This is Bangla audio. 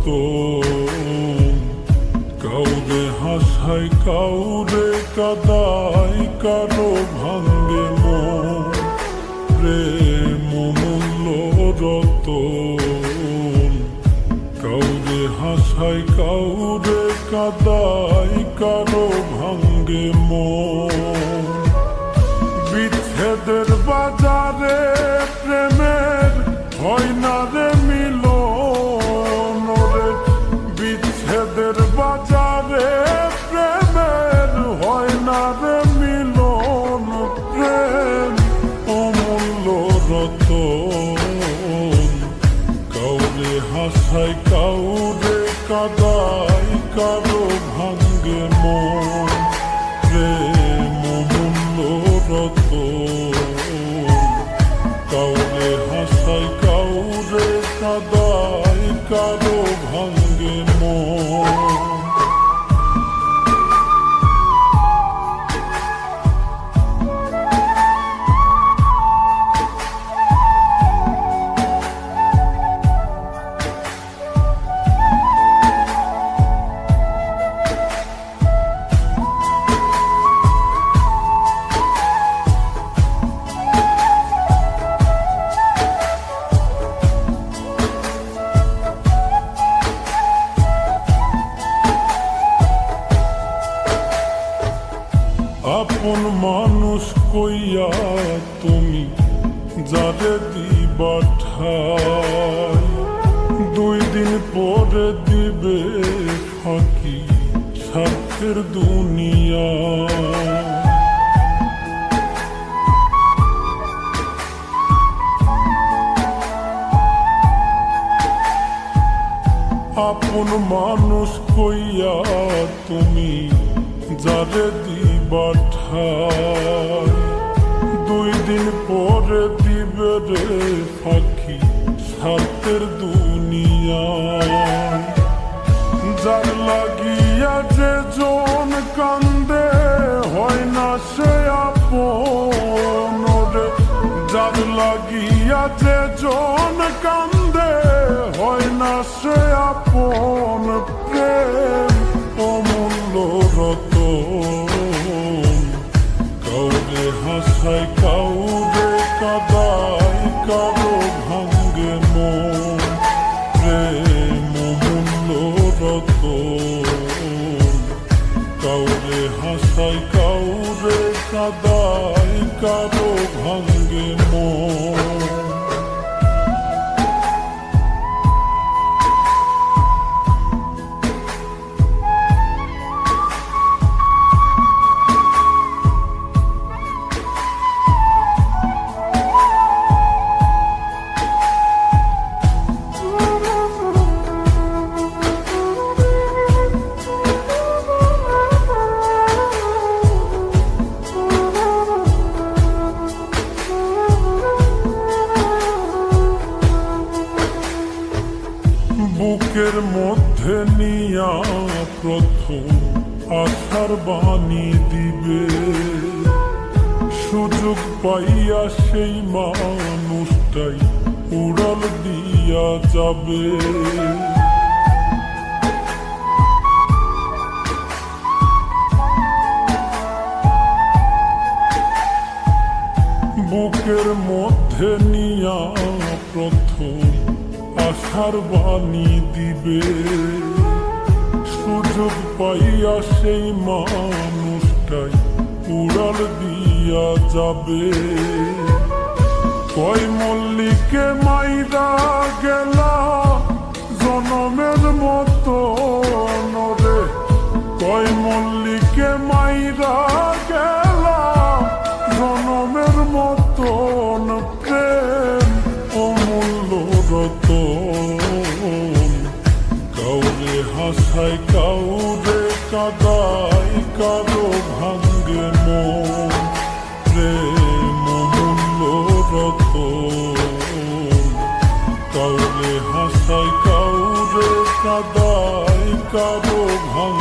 রতন, কাউরে হাসায় কাউরে কাদায়, কারো ভাঙ্গে মন, প্রেম মূল্য রতন, কাউরে হাসায় কাউরে কাদায়, কারো ভাঙ্গে মন। বিচ্ছেদের বাজারে প্রেমের হয় না রে মিলন রে, বিচ্ছেদের বাজারে প্রেমের হয় না রে মিলন, প্রেম অমূল্য রতন, কাউরে হাসায় কাউরে কাদায়, কারো ভাঙ্গে মন, প্রেম অমূল্য রতন, কাউরে হাসায় কাউরে কাদায়, কারো ভাঙ্গে মন। আপন মানুষ কইয়া তুমি যারে দিবা ঠাই, 2 দিন পরে দিবে ফাঁকি স্বার্থের দুনিয়া। আপন মানুষ কইয়া তুমি যারে দিবা ঠাই, 2 দিন পরে দিবে রে ফাঁকি স্বার্থের দুনিয়ায়। যার লাগিয়া যে জন কান্দে হয় না সে আপন রে, যার লাগিয়া যে জন কান্দে হয় না সে আপন, প্রেম অমূল্য রতন, কাউরে হাসায় কাউরে কাদায়, কারো ভাঙ্গে মন, প্রেম অমূল্য রতন, কাউরে হাসায় কাউরে কাদায়, কারো ভাঙ্গে মন। বুকের মধ্যে নিয়া প্রথম আশার বাণী দিবে, সুযোগ পাইয়া সেই মানুষটাই উড়াল দিয়া যাবে। বুকের মধ্যে নিয়া প্রথম আশার বাণী দিবে, সুযোগ পাইয়া সেই মানুষটাই উড়াল দিয়া যাবে। কয় মল্লিকে মাইরা গেলা জনমের মতো রে, কয় মল্লিকে মাইরা গেলা জনমের মতন, প্রেম অমূল্য রতন, কাউরে হাসায় কাউরে কাদায়, কারো ভাঙ্গে মন, প্রেম অমূল্য রতন, কাউরে হাসায় কাউরে কাদায়, কারো ভাঙ্গে